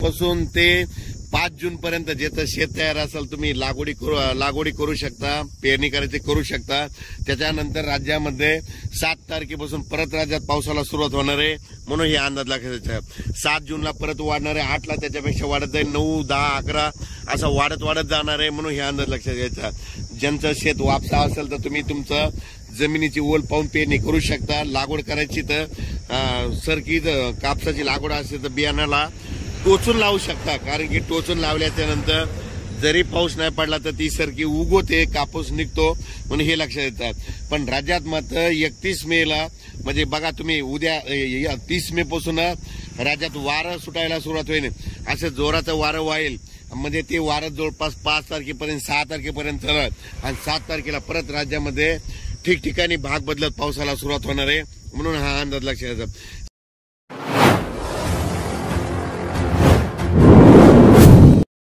पासून ते 5 जून पर्यंत जेचं शेत तयार असेल तुम्ही लागवडी करू शकता, पेरणी करायची करू शकता। त्याच्यानंतर राज्यामध्ये 7 तारखेपासून परत राज्यात पावसाला सुरुवात होणार आहे, म्हणून हे अंदाज लक्षात 7 जूनला परत वाढणार आहे, 8ला त्याच्यापेक्षा वाढत जाईल, 9, 10, 11 असं वाढत जाणार आहे, म्हणून हे अंदाज लक्षात घ्यायचा। ज्यांचं शेत वापसा असेल तर तुम्ही तुमचं जमिनीची ओल पाहून पेरणी करू शकता। लागवड करायची तर सरकी कापसाची लागवड असेल तर बियाणाला टोचून लावू शकता, कारण की टोचून लावल्याच्या नंतर जरी पाऊस नाही पडला तर ती सरकी उगवते, कापूस निघतो, म्हणून हे लक्षात येतात। पण राज्यात मात्र 31 मेला म्हणजे बघा तुम्ही उद्या 30 मे पासून राज्यात वारं सुटायला सुरुवात होईल, असं जोराचं वारं वाईल, म्हणजे ते वारं जवळपास 5 तारखेपर्यंत 6 तारखेपर्यंत चालत आणि 7 तारखेला परत राज्यामध्ये ठिकठिकाणी भाग बदलत पावसाला सुरुवात होणार आहे, म्हणून हा अंदाज लक्षात येतात।